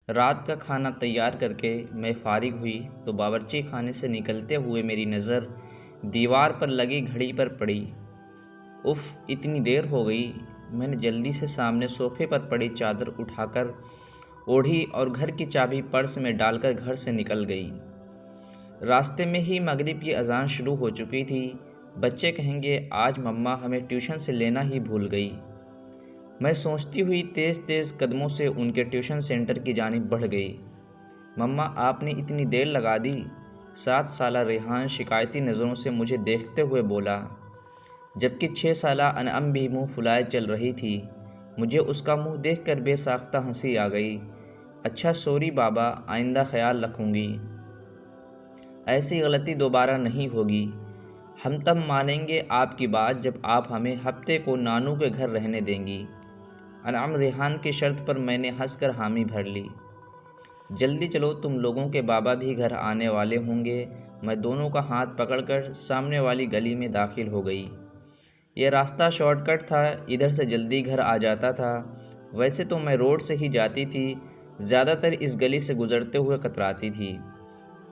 رات کا کھانا تیار کر کے میں فارغ ہوئی تو باورچی خانے سے نکلتے ہوئے میری نظر دیوار پر لگی گھڑی پر پڑی۔ اف، اتنی دیر ہو گئی۔ میں نے جلدی سے سامنے صوفے پر پڑی چادر اٹھا کر اوڑھی اور گھر کی چابی پرس میں ڈال کر گھر سے نکل گئی۔ راستے میں ہی مغرب کی اذان شروع ہو چکی تھی۔ بچے کہیں گے آج مما ہمیں ٹیوشن سے لینا ہی بھول گئی۔ میں سوچتی ہوئی تیز تیز قدموں سے ان کے ٹیوشن سینٹر کی جانب بڑھ گئی۔ مما آپ نے اتنی دیر لگا دی؟ 7 سالہ ریحان شکایتی نظروں سے مجھے دیکھتے ہوئے بولا، جبکہ 6 سالہ انعم بھی منہ پھلائے چل رہی تھی۔ مجھے اس کا منہ دیکھ کر بے ساختہ ہنسی آ گئی۔ اچھا سوری بابا، آئندہ خیال رکھوں گی، ایسی غلطی دوبارہ نہیں ہوگی۔ ہم تب مانیں گے آپ کی بات جب آپ ہمیں ہفتے کو نانو کے گھر رہنے دیں گی۔ انعم ریحان کی شرط پر میں نے ہنس کر حامی بھر لی۔ جلدی چلو، تم لوگوں کے بابا بھی گھر آنے والے ہوں گے۔ میں دونوں کا ہاتھ پکڑ کر سامنے والی گلی میں داخل ہو گئی۔ یہ راستہ شارٹ کٹ تھا، ادھر سے جلدی گھر آ جاتا تھا۔ ویسے تو میں روڈ سے ہی جاتی تھی، زیادہ تر اس گلی سے گزرتے ہوئے کتراتی تھی۔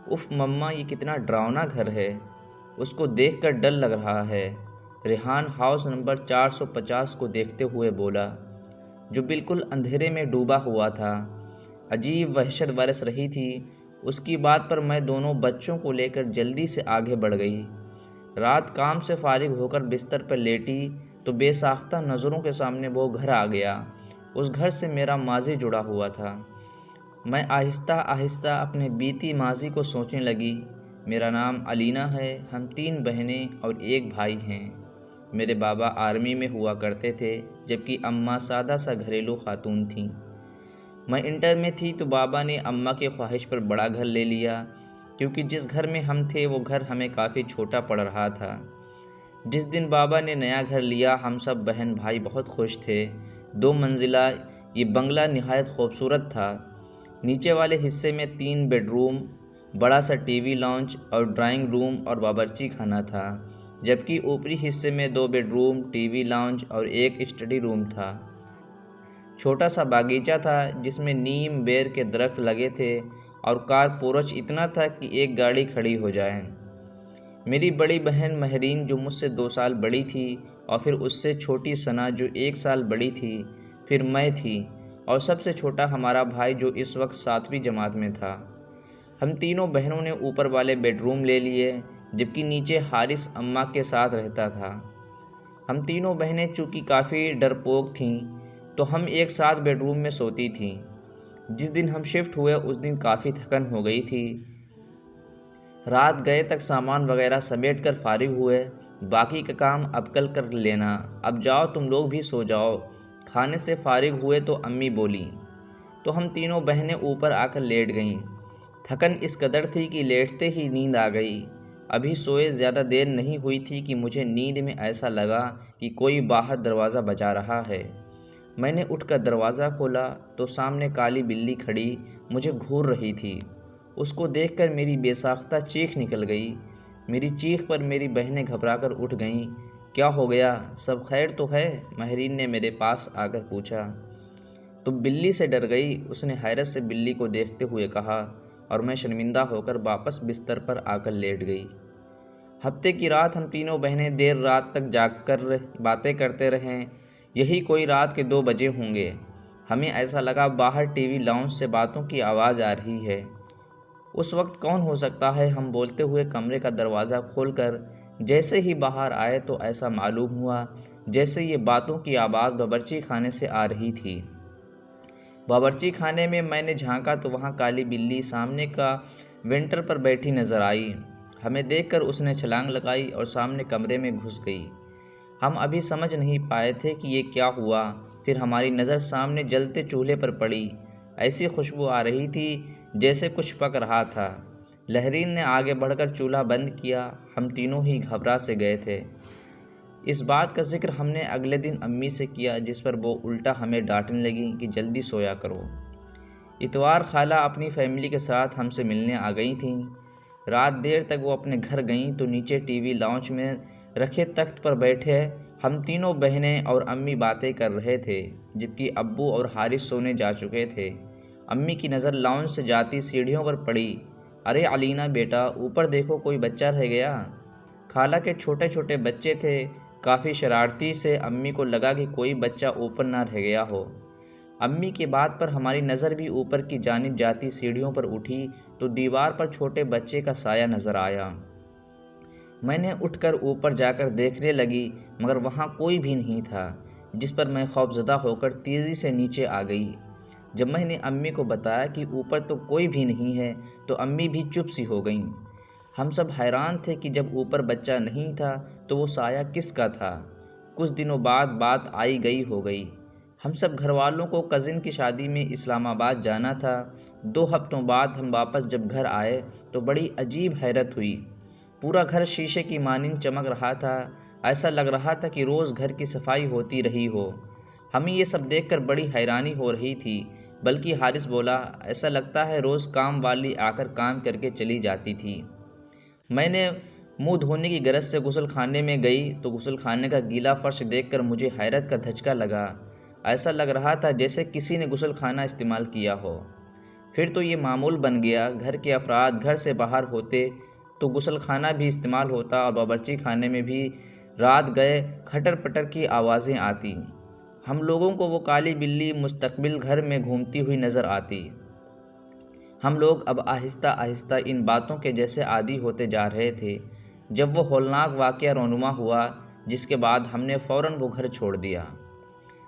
اف مما، یہ کتنا ڈراؤنا گھر ہے، اس کو دیکھ کر ڈر لگ رہا ہے۔ ریحان ہاؤس نمبر 450 کو دیکھتے ہوئے بولا، جو بالکل اندھیرے میں ڈوبا ہوا تھا۔ عجیب وحشت برس رہی تھی۔ اس کی بات پر میں دونوں بچوں کو لے کر جلدی سے آگے بڑھ گئی۔ رات کام سے فارغ ہو کر بستر پر لیٹی تو بے ساختہ نظروں کے سامنے وہ گھر آ گیا۔ اس گھر سے میرا ماضی جڑا ہوا تھا۔ میں آہستہ آہستہ اپنے بیتی ماضی کو سوچنے لگی۔ میرا نام علینا ہے، ہم 3 بہنیں اور 1 بھائی ہیں۔ میرے بابا آرمی میں ہوا کرتے تھے، جبکہ اماں سادہ سا گھریلو خاتون تھیں۔ میں انٹر میں تھی تو بابا نے اماں کی خواہش پر بڑا گھر لے لیا، کیونکہ جس گھر میں ہم تھے وہ گھر ہمیں کافی چھوٹا پڑ رہا تھا۔ جس دن بابا نے نیا گھر لیا ہم سب بہن بھائی بہت خوش تھے۔ 2 منزلہ یہ بنگلہ نہایت خوبصورت تھا۔ نیچے والے حصے میں 3 بیڈ روم، بڑا سا ٹی وی لاؤنج اور ڈرائنگ روم اور باورچی خانہ تھا، جبکہ اوپری حصے میں 2 bed room, T V lounge اور 1 اسٹڈی روم تھا۔ چھوٹا سا باغیچہ تھا جس میں نیم بیر کے درخت لگے تھے اور کار پورچ اتنا تھا کہ 1 گاڑی کھڑی ہو جائے۔ میری بڑی بہن مہرین جو مجھ سے 2 سال بڑی تھی، اور پھر اس سے چھوٹی ثنا جو 1 سال بڑی تھی، پھر میں تھی، اور سب سے چھوٹا ہمارا بھائی جو اس وقت 7ویں جماعت میں تھا۔ ہم تینوں بہنوں نے اوپر والے بیڈ روم لے لیے، جبکہ نیچے حارث اماں کے ساتھ رہتا تھا۔ ہم تینوں بہنیں چونکہ کافی ڈرپوک تھیں تو ہم ایک ساتھ بیڈ روم میں سوتی تھیں۔ جس دن ہم شفٹ ہوئے اس دن کافی تھکن ہو گئی تھی۔ رات گئے تک سامان وغیرہ سمیٹ کر فارغ ہوئے، باقی کا کام اب کل کر لینا، اب جاؤ تم لوگ بھی سو جاؤ۔ کھانے سے فارغ ہوئے تو امی بولیں، تو ہم تینوں بہنیں اوپر آ کر لیٹ گئیں۔ تھکن اس قدر تھی کہ لیٹتے ہی نیند آ گئی۔ ابھی سوئے زیادہ دیر نہیں ہوئی تھی کہ مجھے نیند میں ایسا لگا کہ کوئی باہر دروازہ بجا رہا ہے۔ میں نے اٹھ کر دروازہ کھولا تو سامنے کالی بلی کھڑی مجھے گھور رہی تھی۔ اس کو دیکھ کر میری بے ساختہ چیخ نکل گئی۔ میری چیخ پر میری بہنیں گھبرا کر اٹھ گئیں۔ کیا ہو گیا، سب خیر تو ہے؟ مہرین نے میرے پاس آ کر پوچھا۔ تم بلی سے ڈر گئی؟ اس نے حیرت سے بلی کو دیکھتے ہوئے کہا، اور میں شرمندہ ہو کر واپس بستر پر آ کر لیٹ گئی۔ ہفتے کی رات ہم تینوں بہنیں دیر رات تک جاگ کر باتیں کرتے رہیں۔ یہی کوئی رات کے 2 بجے ہوں گے۔ ہمیں ایسا لگا باہر ٹی وی لاؤنج سے باتوں کی آواز آ رہی ہے۔ اس وقت کون ہو سکتا ہے؟ ہم بولتے ہوئے کمرے کا دروازہ کھول کر جیسے ہی باہر آئے تو ایسا معلوم ہوا جیسے یہ باتوں کی آواز باورچی خانے سے آ رہی تھی۔ باورچی خانے میں نے جھانکا تو وہاں کالی بلی سامنے کا وینٹر پر بیٹھی نظر آئی۔ ہمیں دیکھ کر اس نے چھلانگ لگائی اور سامنے کمرے میں گھس گئی۔ ہم ابھی سمجھ نہیں پائے تھے کہ یہ کیا ہوا، پھر ہماری نظر سامنے جلتے چولہے پر پڑی۔ ایسی خوشبو آ رہی تھی جیسے کچھ پک رہا تھا۔ لہرین نے آگے بڑھ کر چولہا بند کیا۔ ہم تینوں ہی گھبرا سے گئے تھے۔ اس بات کا ذکر ہم نے اگلے دن امی سے کیا، جس پر وہ الٹا ہمیں ڈانٹنے لگیں کہ جلدی سویا کرو۔ اتوار خالہ اپنی فیملی کے ساتھ ہم سے ملنے آ گئی تھیں۔ رات دیر تک وہ اپنے گھر گئیں تو نیچے ٹی وی لاؤنج میں رکھے تخت پر بیٹھے ہم تینوں بہنیں اور امی باتیں کر رہے تھے، جبکہ ابو اور حارث سونے جا چکے تھے۔ امی کی نظر لاؤنج سے جاتی سیڑھیوں پر پڑی۔ ارے علینا بیٹا، اوپر دیکھو، کوئی بچہ رہ گیا۔ خالہ کے چھوٹے چھوٹے بچے تھے، کافی شرارتی سے۔ امی کو لگا کہ کوئی بچہ اوپر نہ رہ گیا ہو۔ امی کی بات پر ہماری نظر بھی اوپر کی جانب جاتی سیڑھیوں پر اٹھی تو دیوار پر چھوٹے بچے کا سایہ نظر آیا۔ میں نے اٹھ کر اوپر جا کر دیکھنے لگی، مگر وہاں کوئی بھی نہیں تھا، جس پر میں خوفزدہ ہو کر تیزی سے نیچے آ گئی۔ جب میں نے امی کو بتایا کہ اوپر تو کوئی بھی نہیں ہے تو امی بھی چپ سی ہو گئیں۔ ہم سب حیران تھے کہ جب اوپر بچہ نہیں تھا تو وہ سایہ کس کا تھا۔ کچھ دنوں بعد بات آئی گئی ہو گئی۔ ہم سب گھر والوں کو کزن کی شادی میں اسلام آباد جانا تھا۔ 2 ہفتوں بعد ہم واپس جب گھر آئے تو بڑی عجیب حیرت ہوئی۔ پورا گھر شیشے کی مانند چمک رہا تھا، ایسا لگ رہا تھا کہ روز گھر کی صفائی ہوتی رہی ہو۔ ہمیں یہ سب دیکھ کر بڑی حیرانی ہو رہی تھی، بلکہ حارث بولا، ایسا لگتا ہے روز کام والی آ کر کام کر کے چلی جاتی تھی۔ میں نے منہ دھونے کی غرض سے غسل خانے میں گئی تو غسل خانے کا گیلا فرش دیکھ کر مجھے حیرت کا دھچکا لگا۔ ایسا لگ رہا تھا جیسے کسی نے غسل خانہ استعمال کیا ہو۔ پھر تو یہ معمول بن گیا، گھر کے افراد گھر سے باہر ہوتے تو غسل خانہ بھی استعمال ہوتا اور باورچی خانے میں بھی رات گئے کھٹر پٹر کی آوازیں آتی۔ ہم لوگوں کو وہ کالی بلی مستقبل گھر میں گھومتی ہوئی نظر آتی۔ ہم لوگ اب آہستہ آہستہ ان باتوں کے جیسے عادی ہوتے جا رہے تھے۔ جب وہ ہولناک واقعہ رونما ہوا، جس کے بعد ہم نے فوراً وہ گھر چھوڑ دیا۔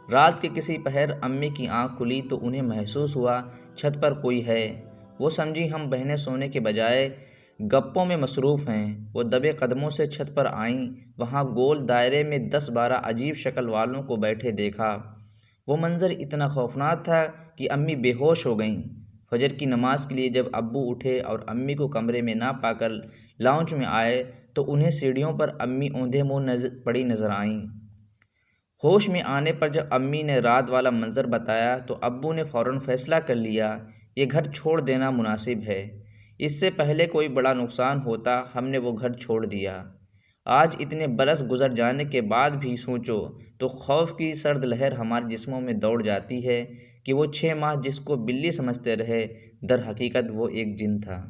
رات کے کسی پہر امی کی آنکھ کھلی تو انہیں محسوس ہوا چھت پر کوئی ہے۔ وہ سمجھی ہم بہنیں سونے کے بجائے گپوں میں مصروف ہیں۔ وہ دبے قدموں سے چھت پر آئیں۔ وہاں گول دائرے میں 10-12 عجیب شکل والوں کو بیٹھے دیکھا۔ وہ منظر اتنا خوفناک تھا کہ امی بے ہوش ہو گئیں۔ فجر کی نماز کے لیے جب ابو اٹھے اور امی کو کمرے میں نہ پا کر لاؤنج میں آئے تو انہیں سیڑھیوں پر امی اوندھے منہ پڑی نظر آئیں۔ ہوش میں آنے پر جب امی نے رات والا منظر بتایا تو ابو نے فوراً فیصلہ کر لیا، یہ گھر چھوڑ دینا مناسب ہے۔ اس سے پہلے کوئی بڑا نقصان ہوتا، ہم نے وہ گھر چھوڑ دیا۔ آج اتنے برس گزر جانے کے بعد بھی سوچو تو خوف کی سرد لہر ہمارے جسموں میں دوڑ جاتی ہے کہ وہ 6 ماہ جس کو بلی سمجھتے رہے، در حقیقت وہ ایک جن تھا۔